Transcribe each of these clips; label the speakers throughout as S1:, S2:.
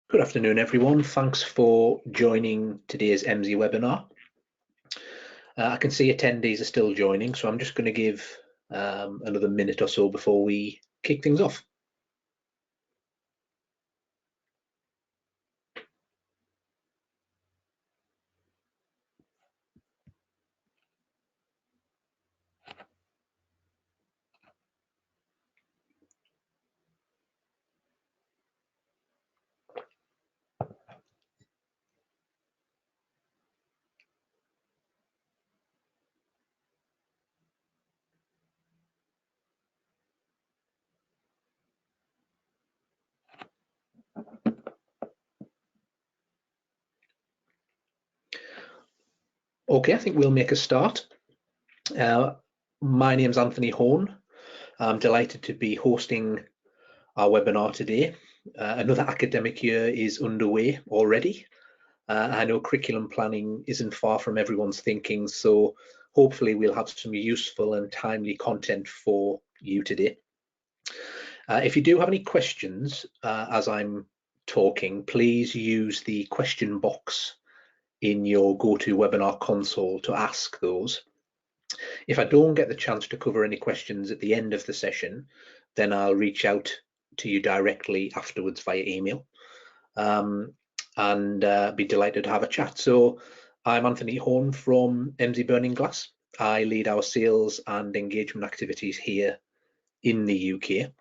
S1: Good afternoon, everyone. Thanks for joining today's EMSI webinar. I can see attendees are still joining, so I'm just going to give another minute or so before we kick things off. Okay, I think we'll make a start. My name's Anthony Horn. I'm delighted to be hosting our webinar today. Another academic year is underway already. I know curriculum planning isn't far from everyone's thinking, so hopefully we'll have some useful and timely content for you today. If you do have any questions as I'm talking, please use the question box in your GoToWebinar console to ask those. If I don't get the chance to cover any questions at the end of the session, then I'll reach out to you directly afterwards via email and be delighted to have a chat. So I'm Anthony Horn from EMSI Burning Glass. I lead our sales and engagement activities here in the UK.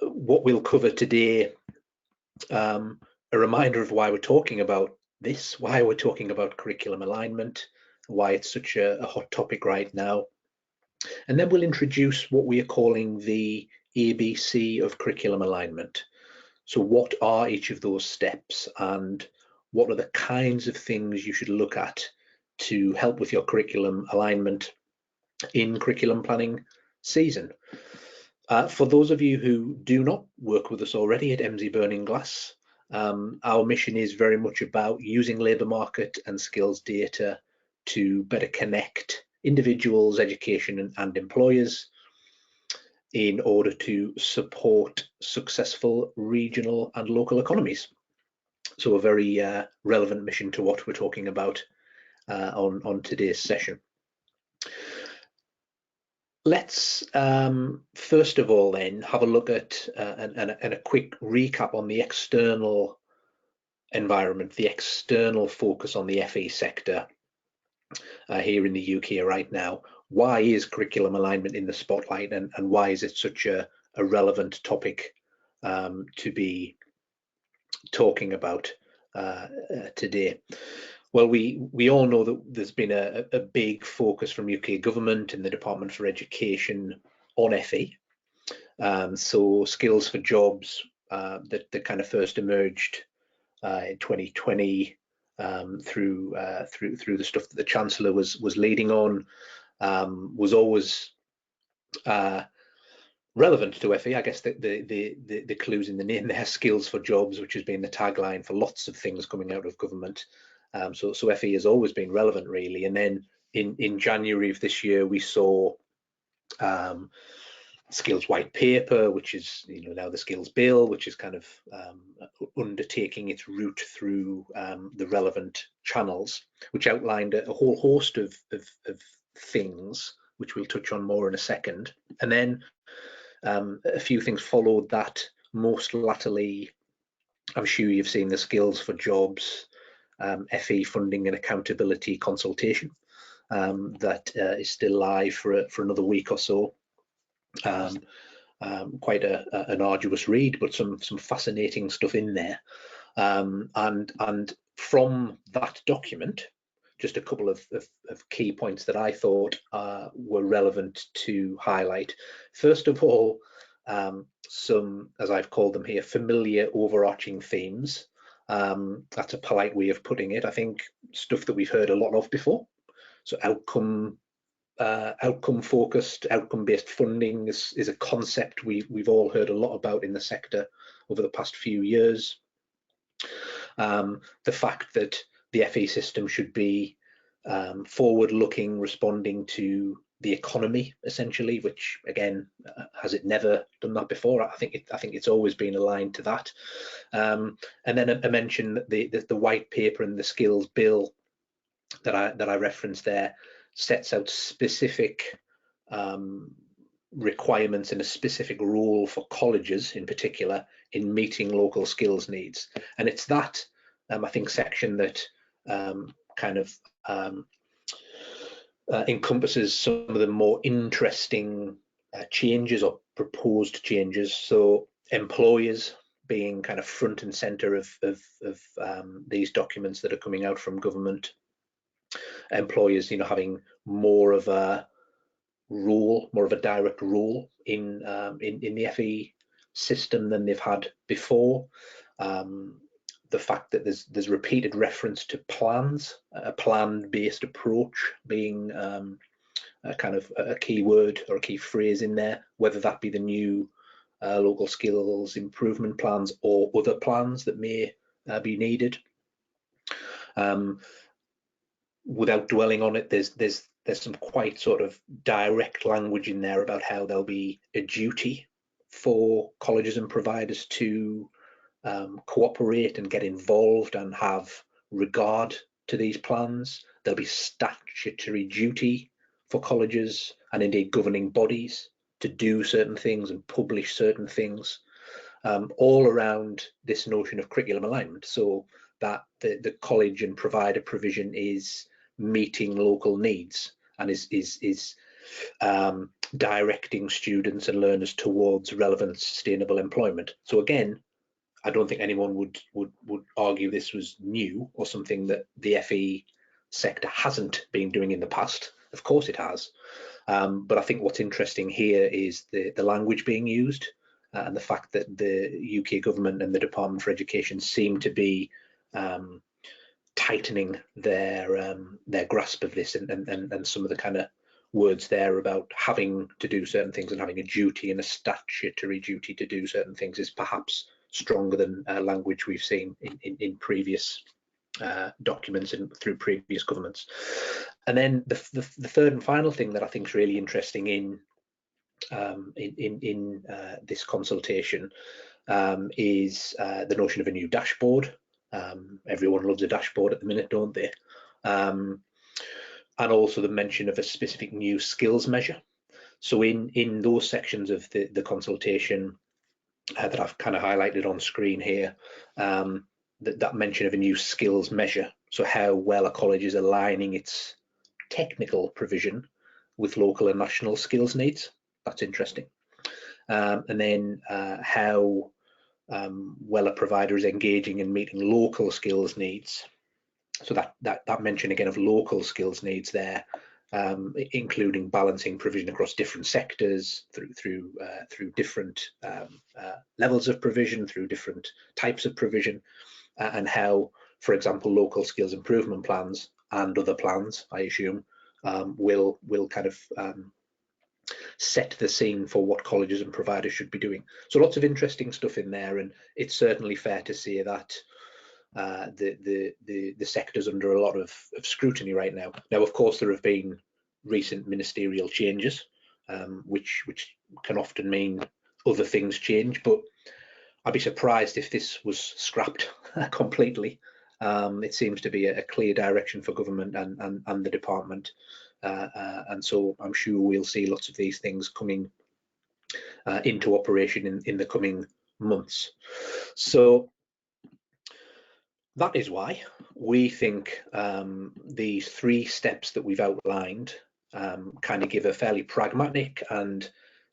S1: What we'll cover today, a reminder of why we're talking about this, why we're talking about curriculum alignment, why it's such a hot topic right now. And then we'll introduce what we are calling the ABC of curriculum alignment. So what are each of those steps and what are the kinds of things you should look at to help with your curriculum alignment in curriculum planning season? For those of you who do not work with us already at EMSI Burning Glass, our mission is very much about using labour market and skills data to better connect individuals, education and employers in order to support successful regional and local economies. So a very relevant mission to what we're talking about on today's session. Let's first of all then have a look at and a quick recap on the external environment, the external focus on the FE sector here in the UK right now. Why is curriculum alignment in the spotlight and why is it such a relevant topic to be talking about today? Well, we all know that there's been a big focus from UK government and the Department for Education on FE. So skills for jobs that kind of first emerged in 2020 through the stuff that the Chancellor was leading on was always relevant to FE. I guess the clues in the name there, skills for jobs, which has been the tagline for lots of things coming out of government. So FE has always been relevant, really. And then in January of this year, we saw skills white paper, which is now the skills bill, which is kind of undertaking its route through the relevant channels, which outlined a whole host of things, which we'll touch on more in a second. And then a few things followed that. Most latterly, I'm sure you've seen the skills for jobs FE funding and accountability consultation that is still live for another week or so. Quite an arduous read, but some fascinating stuff in there. And from that document, just a couple of key points that I thought were relevant to highlight. First of all, some, as I've called them here, familiar overarching themes. That's a polite way of putting it. I think stuff that we've heard a lot of before. So outcome focused, outcome-based funding is a concept we've all heard a lot about in the sector over the past few years. The fact that the FE system should be forward-looking, responding to the economy, essentially, which again Has it never done that before? I think it's always been aligned to that. And then I mentioned the white paper and the skills bill that I referenced there sets out specific requirements and a specific role for colleges in particular in meeting local skills needs. And it's that I think section that encompasses some of the more interesting changes or proposed changes. So employers being kind of front and center of these documents that are coming out from government. Employers, having more of a role, more of a direct role in the FE system than they've had before. The fact that there's repeated reference to plans, a plan-based approach being a kind of a key word or a key phrase in there, whether that be the new local skills improvement plans or other plans that may be needed. Without dwelling on it, there's some quite sort of direct language in there about how there'll be a duty for colleges and providers to cooperate and get involved and have regard to these plans. There'll be statutory duty for colleges and indeed governing bodies to do certain things and publish certain things, all around this notion of curriculum alignment, so that the college and provider provision is meeting local needs and is directing students and learners towards relevant sustainable employment. So again, I don't think anyone would argue this was new or something that the FE sector hasn't been doing in the past. Of course it has, but I think what's interesting here is the language being used and the fact that the UK government and the Department for Education seem to be tightening their grasp of this, and some of the kind of words there about having to do certain things and having a duty and a statutory duty to do certain things is perhaps stronger than language we've seen in previous documents and through previous governments. And then the third and final thing that I think is really interesting in this consultation is the notion of a new dashboard. Everyone loves a dashboard at the minute, don't they? And also the mention of a specific new skills measure. So in those sections of the consultation that I've kind of highlighted on screen here, that mention of a new skills measure. So how well a college is aligning its technical provision with local and national skills needs. That's interesting. And then how well a provider is engaging and meeting local skills needs. So that mention again of local skills needs there, including balancing provision across different sectors through different levels of provision, through different types of provision, and how, for example, local skills improvement plans and other plans, I assume, will kind of set the scene for what colleges and providers should be doing. So lots of interesting stuff in there, and it's certainly fair to say that the sector's under a lot of scrutiny right now. Now, of course, there have been recent ministerial changes, which can often mean other things change, but I'd be surprised if this was scrapped completely. It seems to be a clear direction for government and the department, and so I'm sure we'll see lots of these things coming into operation in the coming months. So that is why we think these 3 steps that we've outlined kind of give a fairly pragmatic and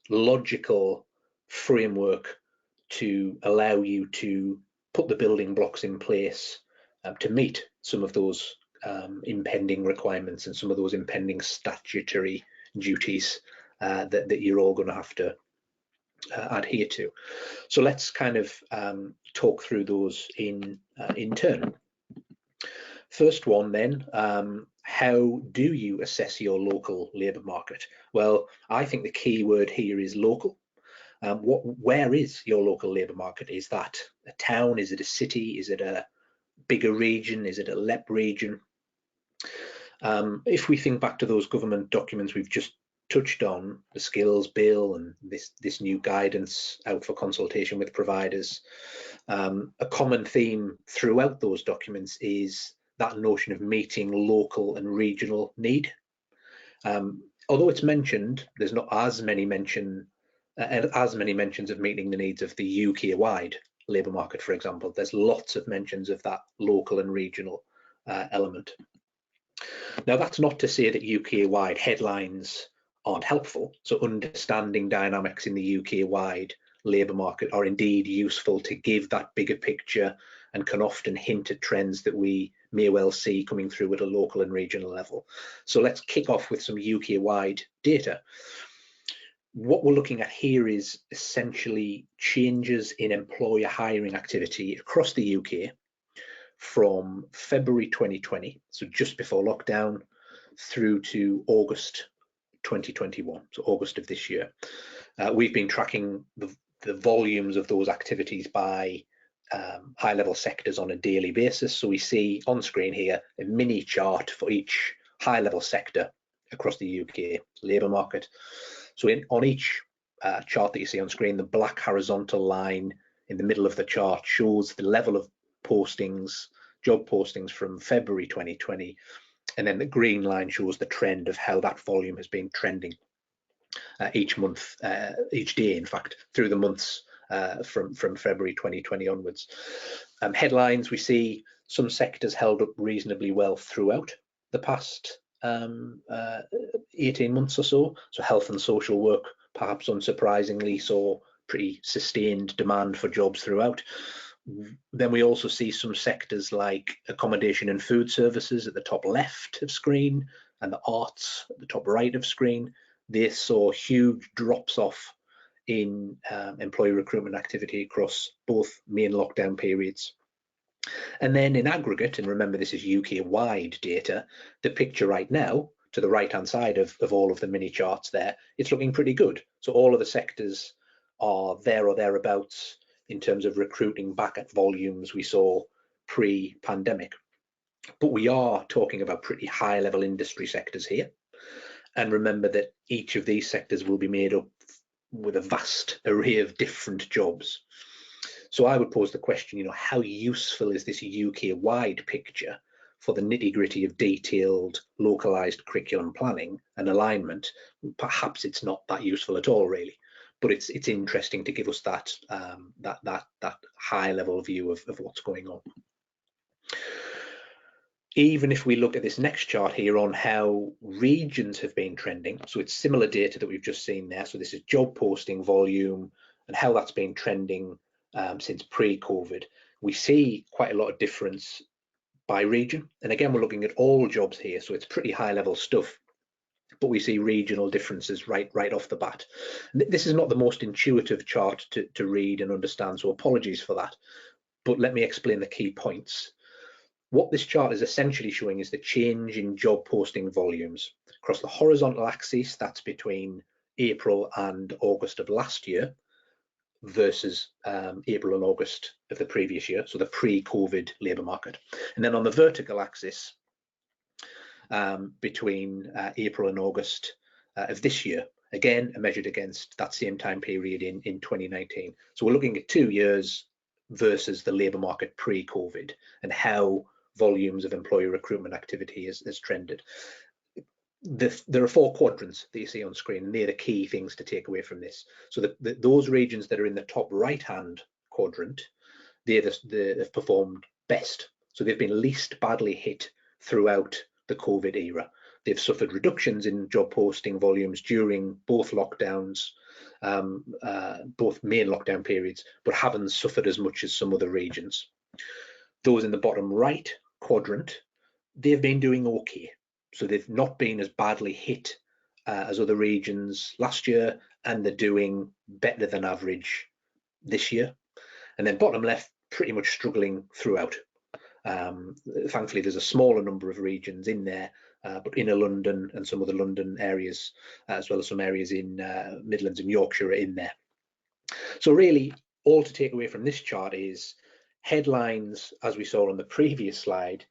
S1: logical framework to allow you to put the building blocks in place to meet some of those impending requirements and some of those impending statutory duties that you're all going to have to adhere to. So let's kind of talk through those in turn. First one then, how do you assess your local labour market? Well, I think the key word here is local. Where is your local labour market? Is that a town? Is it a city? Is it a bigger region? Is it a LEP region? If we think back to those government documents we've just touched on the skills bill and this new guidance out for consultation with providers. A common theme throughout those documents is that notion of meeting local and regional need. Although it's mentioned, there's not as many mentions of meeting the needs of the UK-wide labour market, for example. There's lots of mentions of that local and regional element. Now, that's not to say that UK-wide headlines aren't helpful. So understanding dynamics in the UK-wide labour market are indeed useful to give that bigger picture and can often hint at trends that we may well see coming through at a local and regional level. So let's kick off with some UK-wide data. What we're looking at here is essentially changes in employer hiring activity across the UK from February 2020, so just before lockdown, through to August 2021, so August of this year. We've been tracking the volumes of those activities by high-level sectors on a daily basis. So we see on screen here a mini chart for each high-level sector across the UK labour market. So on each chart that you see on screen, the black horizontal line in the middle of the chart shows the level of postings, job postings from February 2020, and then the green line shows the trend of how that volume has been trending each month, each day, in fact, through the months from February 2020 onwards. Headlines, we see some sectors held up reasonably well throughout the past 18 months or so. So health and social work, perhaps unsurprisingly, saw pretty sustained demand for jobs throughout. Then we also see some sectors like accommodation and food services at the top left of screen and the arts at the top right of screen. They saw huge drops off in employee recruitment activity across both main lockdown periods. And then in aggregate, and remember this is UK-wide data, the picture right now to the right-hand side of all of the mini charts there, it's looking pretty good. So all of the sectors are there or thereabouts in terms of recruiting back at volumes we saw pre-pandemic. But we are talking about pretty high-level industry sectors here. And remember that each of these sectors will be made up with a vast array of different jobs. So I would pose the question, how useful is this UK-wide picture for the nitty-gritty of detailed, localized curriculum planning and alignment? Perhaps it's not that useful at all, really, but it's interesting to give us that that high-level view of what's going on. Even if we look at this next chart here on how regions have been trending, so it's similar data that we've just seen there. So this is job posting volume and how that's been trending since pre-COVID. We see quite a lot of difference by region. And again, we're looking at all jobs here, so it's pretty high level stuff, but we see regional differences right off the bat. This is not the most intuitive chart to read and understand, so apologies for that. But let me explain the key points. What this chart is essentially showing is the change in job posting volumes. Across the horizontal axis, that's between April and August of last year versus April and August of the previous year, so the pre-COVID labour market. And then on the vertical axis, between April and August of this year, again, measured against that same time period in 2019. So we're looking at 2 years versus the labour market pre-COVID and how volumes of employer recruitment activity has trended. There are 4 quadrants that you see on screen, and they're the key things to take away from this. So those regions that are in the top right-hand quadrant, they've performed best. So they've been least badly hit throughout the COVID era. They've suffered reductions in job posting volumes during both lockdowns, both main lockdown periods, but haven't suffered as much as some other regions. Those in the bottom right quadrant, they've been doing okay. So they've not been as badly hit as other regions last year, and they're doing better than average this year. And then bottom left, pretty much struggling throughout. Thankfully, there's a smaller number of regions in there, but inner London and some other London areas, as well as some areas in Midlands and Yorkshire are in there. So really, all to take away from this chart is headlines, as we saw on the previous slide,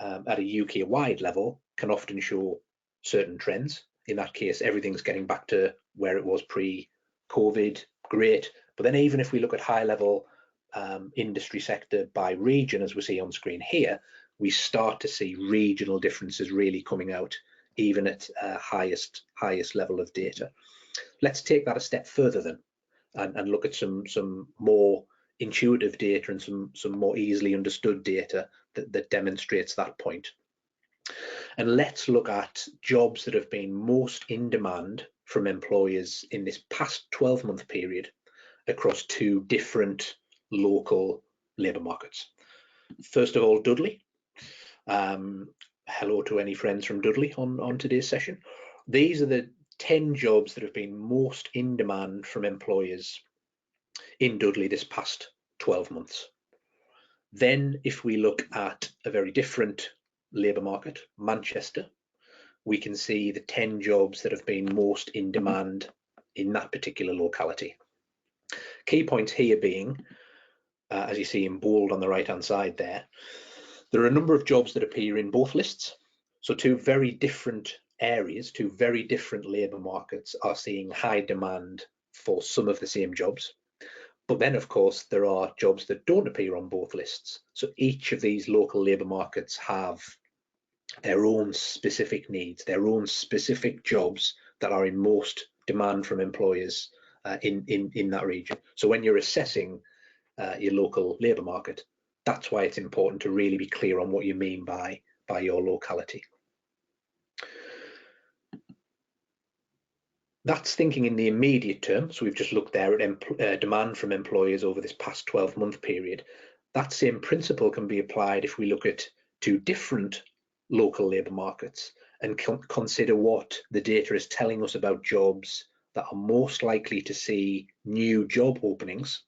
S1: at a UK-wide level can often show certain trends, in that case, everything's getting back to where it was pre-COVID, great. But then even if we look at high level industry sector by region, as we see on screen here, we start to see regional differences really coming out, even at highest level of data. Let's take that a step further then, and look at some more intuitive data and some more easily understood data that demonstrates that point. And let's look at jobs that have been most in demand from employers in this past 12-month period across two different local labour markets. First of all, Dudley. Hello to any friends from Dudley on today's session. These are the 10 jobs that have been most in demand from employers in Dudley this past 12 months. Then if we look at a very different labour market, Manchester, we can see the 10 jobs that have been most in demand in that particular locality. Key points here being, as you see in bold on the right hand side there are a number of jobs that appear in both lists. So two very different areas, two very different labour markets are seeing high demand for some of the same jobs. But then, of course, there are jobs that don't appear on both lists. So each of these local labour markets have their own specific needs, their own specific jobs that are in most demand from employers in that region. So when you're assessing your local labour market, that's why it's important to really be clear on what you mean by your locality. That's thinking in the immediate term. So we've just looked there at demand from employers over this past 12-month period. That same principle can be applied if we look at two different local labour markets and consider what the data is telling us about jobs that are most likely to see new job openings,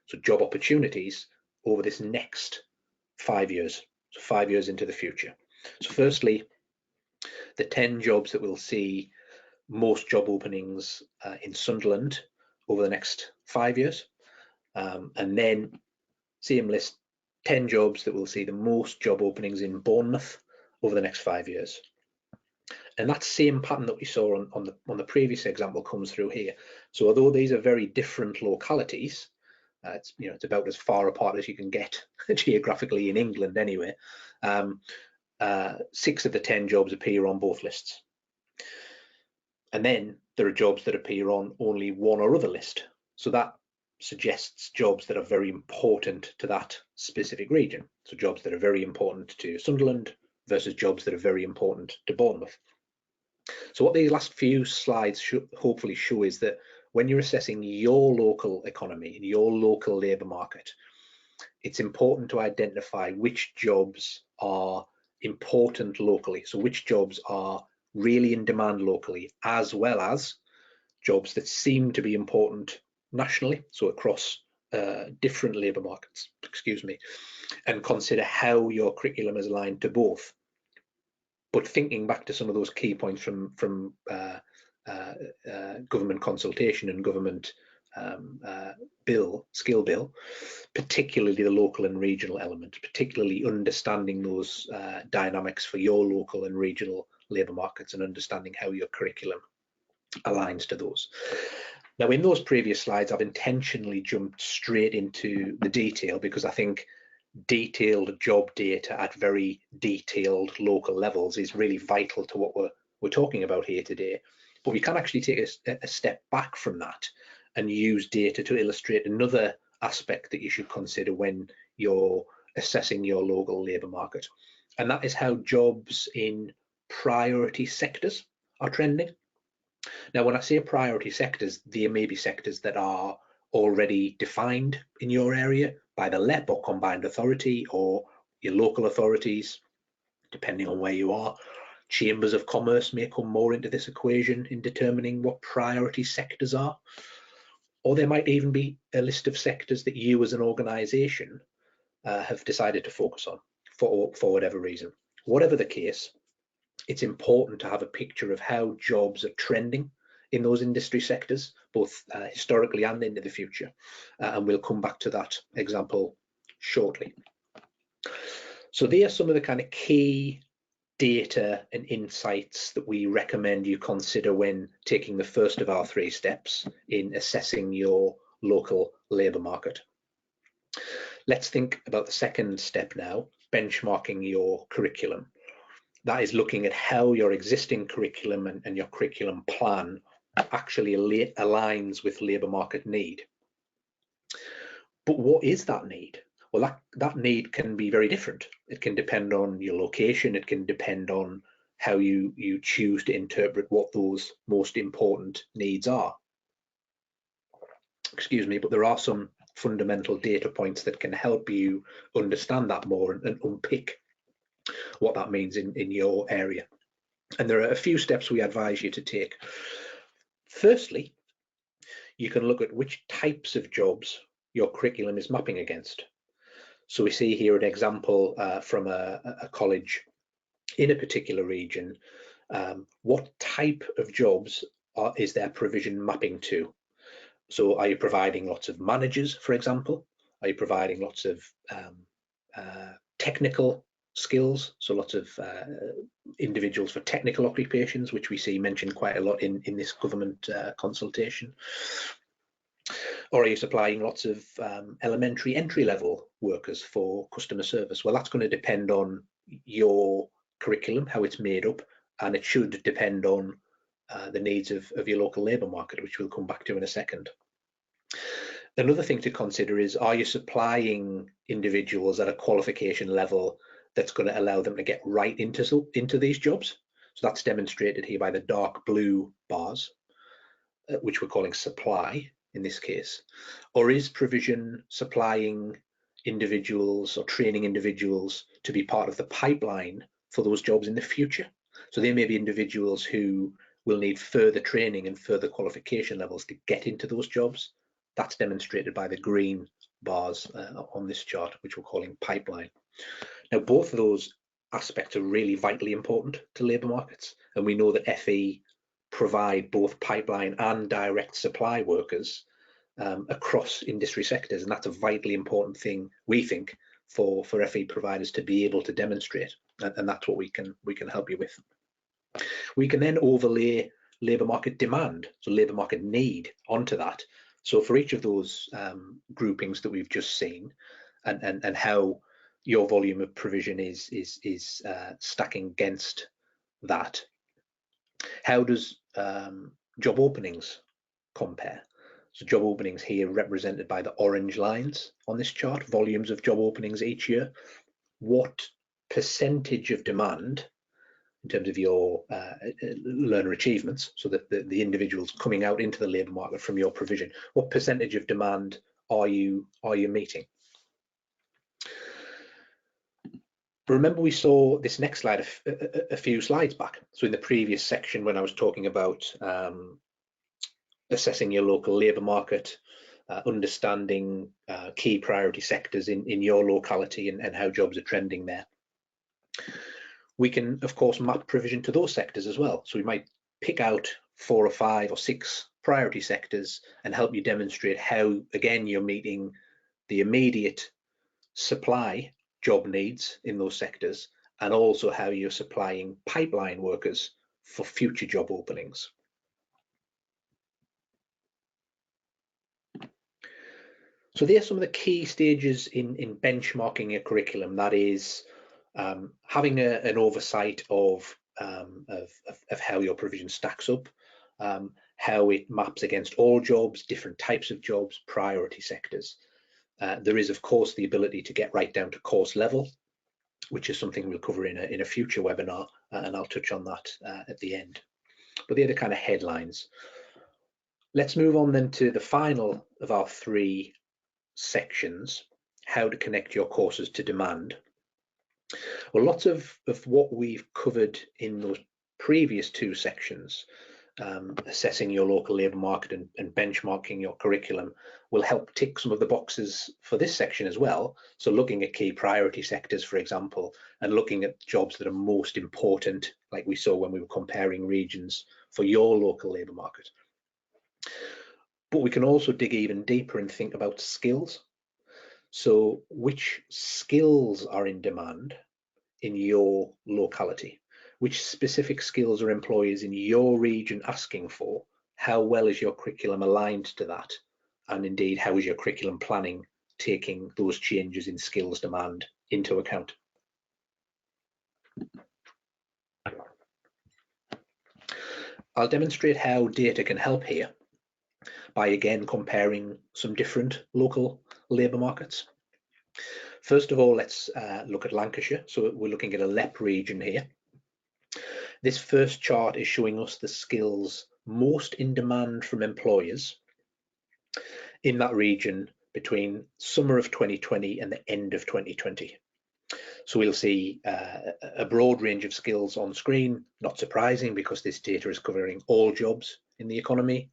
S1: so job opportunities, over this next 5 years, so 5 years into the future. So firstly, the 10 jobs that we'll see most job openings in Sunderland over the next 5 years, and then same list, 10 jobs that will see the most job openings in Bournemouth over the next 5 years. And that same pattern that we saw on the previous example comes through here. So although these are very different localities, it's about as far apart as you can get geographically in England anyway. 6 of the 10 jobs appear on both lists. And then there are jobs that appear on only one or other list. So that suggests jobs that are very important to that specific region. So jobs that are very important to Sunderland versus jobs that are very important to Bournemouth. So what these last few slides should hopefully show is that when you're assessing your local economy, your local labour market, it's important to identify which jobs are important locally. So which jobs are really in demand locally, as well as jobs that seem to be important nationally, so across different labour markets, and consider how your curriculum is aligned to both. But thinking back to some of those key points from government consultation and government skill bill, particularly the local and regional element, particularly understanding those dynamics for your local and regional labour markets and understanding how your curriculum aligns to those. Now, in those previous slides, I've intentionally jumped straight into the detail because I think detailed job data at very detailed local levels is really vital to what we're talking about here today. But we can actually take a step back from that and use data to illustrate another aspect that you should consider when you're assessing your local labour market, and that is how jobs in priority sectors are trending. Now, when I say priority sectors, there may be sectors that are already defined in your area by the LEP or combined authority or your local authorities, depending on where you are. Chambers of commerce may come more into this equation in determining what priority sectors are. Or there might even be a list of sectors that you as an organisation have decided to focus on for whatever reason. Whatever the case, it's important to have a picture of how jobs are trending in those industry sectors, both historically and into the future. And we'll come back to that example shortly. So there are some of the kind of key data and insights that we recommend you consider when taking the first of our 3 steps in assessing your local labour market. Let's think about the second step now, benchmarking your curriculum. That is looking at how your existing curriculum and your curriculum plan actually aligns with labour market need. But what is that need? Well, that need can be very different. It can depend on your location. It can depend on how you choose to interpret what those most important needs are. Excuse me, but there are some fundamental data points that can help you understand that more and unpick what that means in your area. And there are a few steps we advise you to take. Firstly, you can look at which types of jobs your curriculum is mapping against. So we see here an example from a college in a particular region. What type of jobs is their provision mapping to? So are you providing lots of managers, for example? Are you providing lots of technical skills? So lots of individuals for technical occupations, which we see mentioned quite a lot in this government consultation. Or are you supplying lots of elementary entry-level workers for customer service? Well, that's going to depend on your curriculum, how it's made up, and it should depend on the needs of your local labour market, which we'll come back to in a second. Another thing to consider is, are you supplying individuals at a qualification level that's going to allow them to get right into these jobs? So that's demonstrated here by the dark blue bars, which we're calling supply in this case. Or is provision supplying individuals or training individuals to be part of the pipeline for those jobs in the future? So they may be individuals who will need further training and further qualification levels to get into those jobs. That's demonstrated by the green bars on this chart, which we're calling pipeline. Now, both of those aspects are really vitally important to labour markets, and we know that FE provide both pipeline and direct supply workers across industry sectors, and that's a vitally important thing, we think, for FE providers to be able to demonstrate, and that's what we can help you with. We can then overlay labour market demand, so labour market need, onto that. So for each of those groupings that we've just seen, and how your volume of provision is stacking against that, how does job openings compare? So job openings here represented by the orange lines on this chart, volumes of job openings each year. What percentage of demand in terms of your learner achievements, so that the individuals coming out into the labour market from your provision, what percentage of demand are you meeting? Remember, we saw this next slide a few slides back. So in the previous section, when I was talking about assessing your local labour market, understanding key priority sectors in your locality and how jobs are trending there, we can, of course, map provision to those sectors as well. So we might pick out 4 or 5 or 6 priority sectors and help you demonstrate how, again, you're meeting the immediate supply job needs in those sectors, and also how you're supplying pipeline workers for future job openings. So there are some of the key stages in benchmarking your curriculum. That is having an oversight of how your provision stacks up, how it maps against all jobs, different types of jobs, priority sectors. There is, of course, the ability to get right down to course level, which is something we'll cover in a future webinar, and I'll touch on that at the end. But they're the kind of headlines. Let's move on then to the final of our 3 sections, how to connect your courses to demand. Well, lots of what we've covered in those previous 2 sections, assessing your local labour market and benchmarking your curriculum, will help tick some of the boxes for this section as well. So looking at key priority sectors, for example, and looking at jobs that are most important, like we saw when we were comparing regions for your local labour market. But we can also dig even deeper and think about skills. So which skills are in demand in your locality? which specific skills are employers in your region asking for? How well is your curriculum aligned to that? And indeed, how is your curriculum planning taking those changes in skills demand into account? I'll demonstrate how data can help here by again comparing some different local labour markets. First of all, let's look at Lancashire. So we're looking at a LEP region here. This first chart is showing us the skills most in demand from employers in that region between summer of 2020 and the end of 2020. So we'll see a broad range of skills on screen, not surprising because this data is covering all jobs in the economy,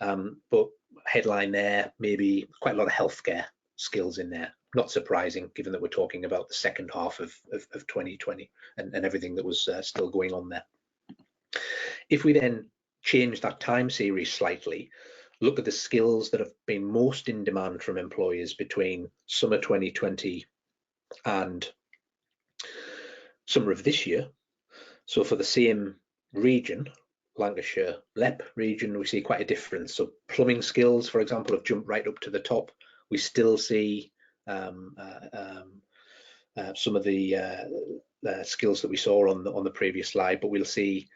S1: but headline there, maybe quite a lot of healthcare skills in there. Not surprising, given that we're talking about the second half of 2020 and everything that was still going on there. If we then change that time series slightly, look at the skills that have been most in demand from employers between summer 2020 and summer of this year. So for the same region, Lancashire LEP region, we see quite a difference. So plumbing skills, for example, have jumped right up to the top. We still see some of the skills that we saw on the previous slide, but we'll see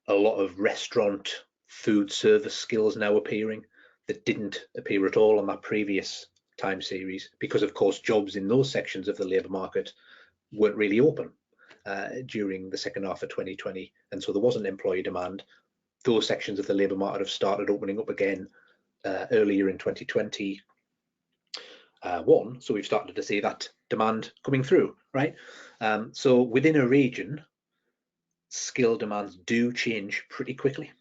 S1: a lot of restaurant food service skills now appearing that didn't appear at all on that previous time series, because of course jobs in those sections of the labour market weren't really open during the second half of 2020, and so there wasn't employee demand. Those sections of the labour market have started opening up again earlier in 2021, so we've started to see that demand coming through, right? So within a region, skill demands do change pretty quickly.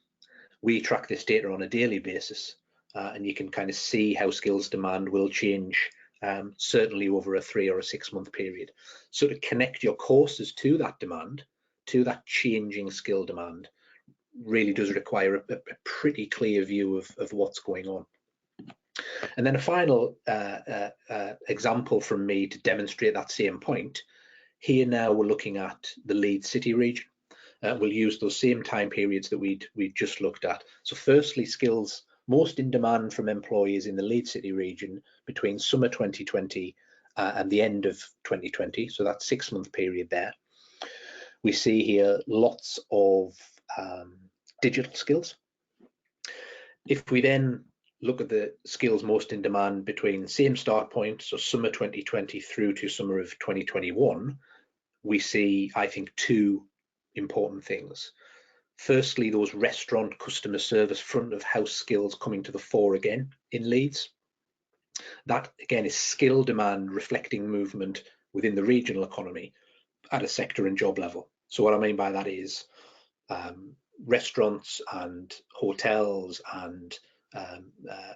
S1: We track this data on a daily basis, and you can kind of see how skills demand will change certainly over a 3 or a 6 month period. So to connect your courses to that demand, to that changing skill demand, really does require a pretty clear view of what's going on. And then a final example from me to demonstrate that same point. Here now we're looking at the Leeds City region. We'll use those same time periods that we'd just looked at. So firstly, skills most in demand from employers in the Leeds City region between summer 2020 and the end of 2020, so that 6 month period there. We see here lots of digital skills. If we then look at the skills most in demand between same start point, so summer 2020 through to summer of 2021, we see, I think, two important things. Firstly, those restaurant customer service front of house skills coming to the fore again in Leeds. That again is skill demand reflecting movement within the regional economy at a sector and job level. So what I mean by that is restaurants and hotels and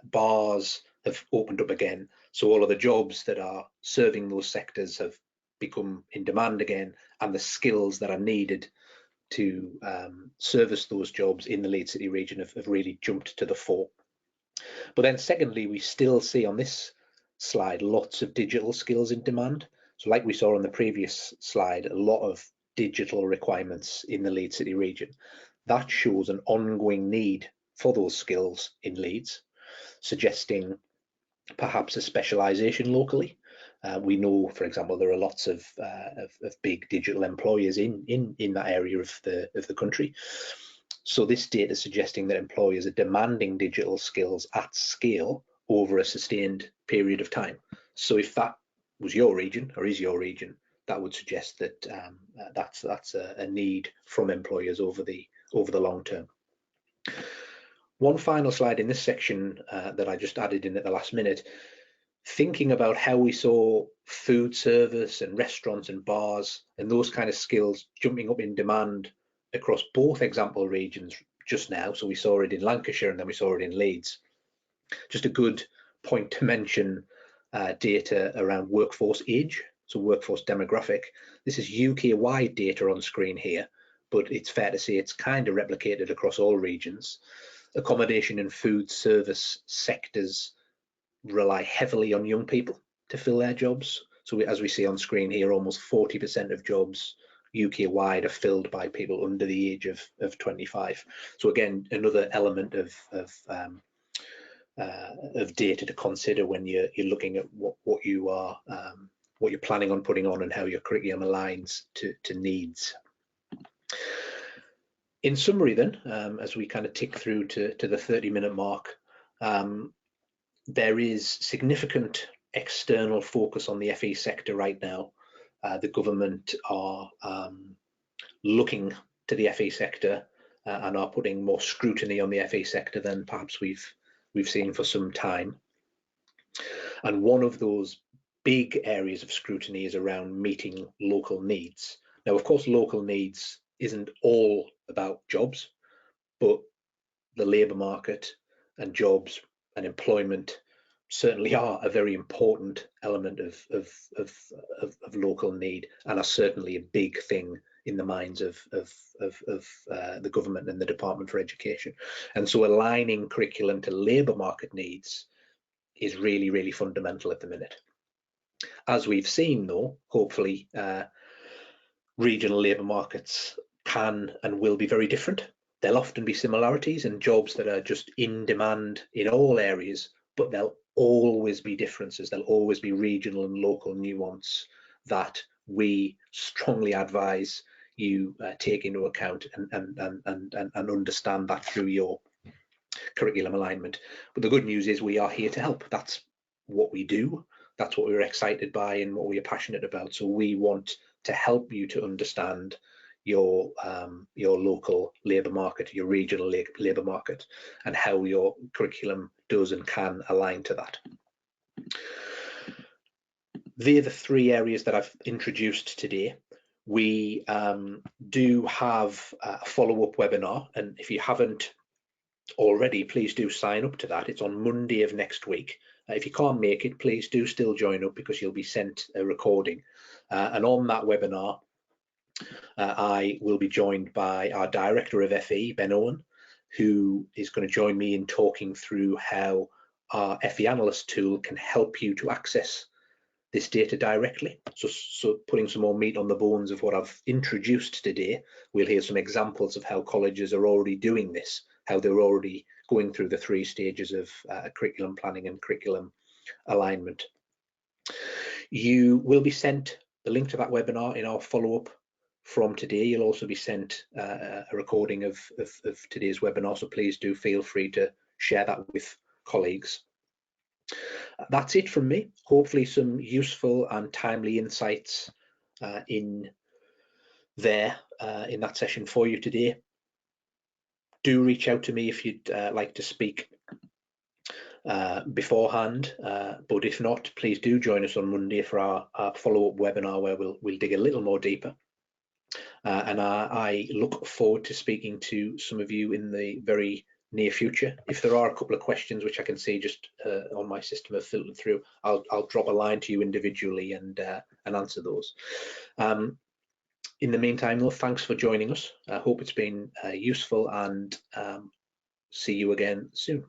S1: bars have opened up again. So all of the jobs that are serving those sectors have become in demand again, and the skills that are needed to service those jobs in the Leeds City region have really jumped to the fore. But then secondly, we still see on this slide lots of digital skills in demand. So like we saw on the previous slide, a lot of digital requirements in the Leeds City region. That shows an ongoing need for those skills in Leeds, suggesting perhaps a specialisation locally. We know, for example, there are lots of big digital employers in that area of the country. So this data is suggesting that employers are demanding digital skills at scale over a sustained period of time. So if that was your region or is your region, that would suggest that that's a need from employers over the long term. One final slide in this section that I just added in at the last minute, thinking about how we saw food service and restaurants and bars and those kind of skills jumping up in demand across both example regions just now. So we saw it in Lancashire and then we saw it in Leeds. Just a good point to mention data around workforce age, so workforce demographic. This is UK-wide data on screen here, but it's fair to say it's kind of replicated across all regions. Accommodation and food service sectors rely heavily on young people to fill their jobs. So as we see on screen here, almost 40% of jobs UK-wide are filled by people under the age of 25. So again, another element of data to consider when you're looking at what you're planning on putting on and how your curriculum aligns to needs. In summary then, as we kind of tick through to the 30-minute mark, there is significant external focus on the FE sector right now. The government are looking to the FE sector and are putting more scrutiny on the FE sector than perhaps we've seen for some time. And one of those big areas of scrutiny is around meeting local needs. Now, of course, local needs isn't all about jobs, but the labour market and jobs and employment certainly are a very important element of local need, and are certainly a big thing in the minds of the government and the Department for Education. And so aligning curriculum to labour market needs is really, really fundamental at the minute. As we've seen though, hopefully regional labour markets can and will be very different. There'll often be similarities and jobs that are just in demand in all areas, but there'll always be differences. There'll always be regional and local nuance that we strongly advise you take into account and understand that through your curriculum alignment. But the good news is we are here to help. That's what we do. That's what we're excited by and what we are passionate about. So we want to help you to understand your local labour market, your regional labour market, and how your curriculum does and can align to that. They're the three areas that I've introduced today. We do have a follow-up webinar, and if you haven't already, please do sign up to that. It's on Monday of next week. If you can't make it, please do still join up, because you'll be sent a recording. And on that webinar, I will be joined by our Director of FE, Ben Owen, who is going to join me in talking through how our FE Analyst tool can help you to access this data directly. So putting some more meat on the bones of what I've introduced today, we'll hear some examples of how colleges are already doing this, how they're already going through the 3 stages of curriculum planning and curriculum alignment. You will be sent the link to that webinar in our follow-up from today. You'll also be sent a recording of today's webinar, so please do feel free to share that with colleagues. That's it from me. Hopefully some useful and timely insights in that session for you today. Do reach out to me if you'd like to speak beforehand, but if not, please do join us on Monday for our follow-up webinar, where we'll dig a little more deeper. And I look forward to speaking to some of you in the very near future. If there are a couple of questions which I can see just on my system have filtered through, I'll drop a line to you individually and answer those. In the meantime, though, thanks for joining us. I hope it's been useful, and see you again soon.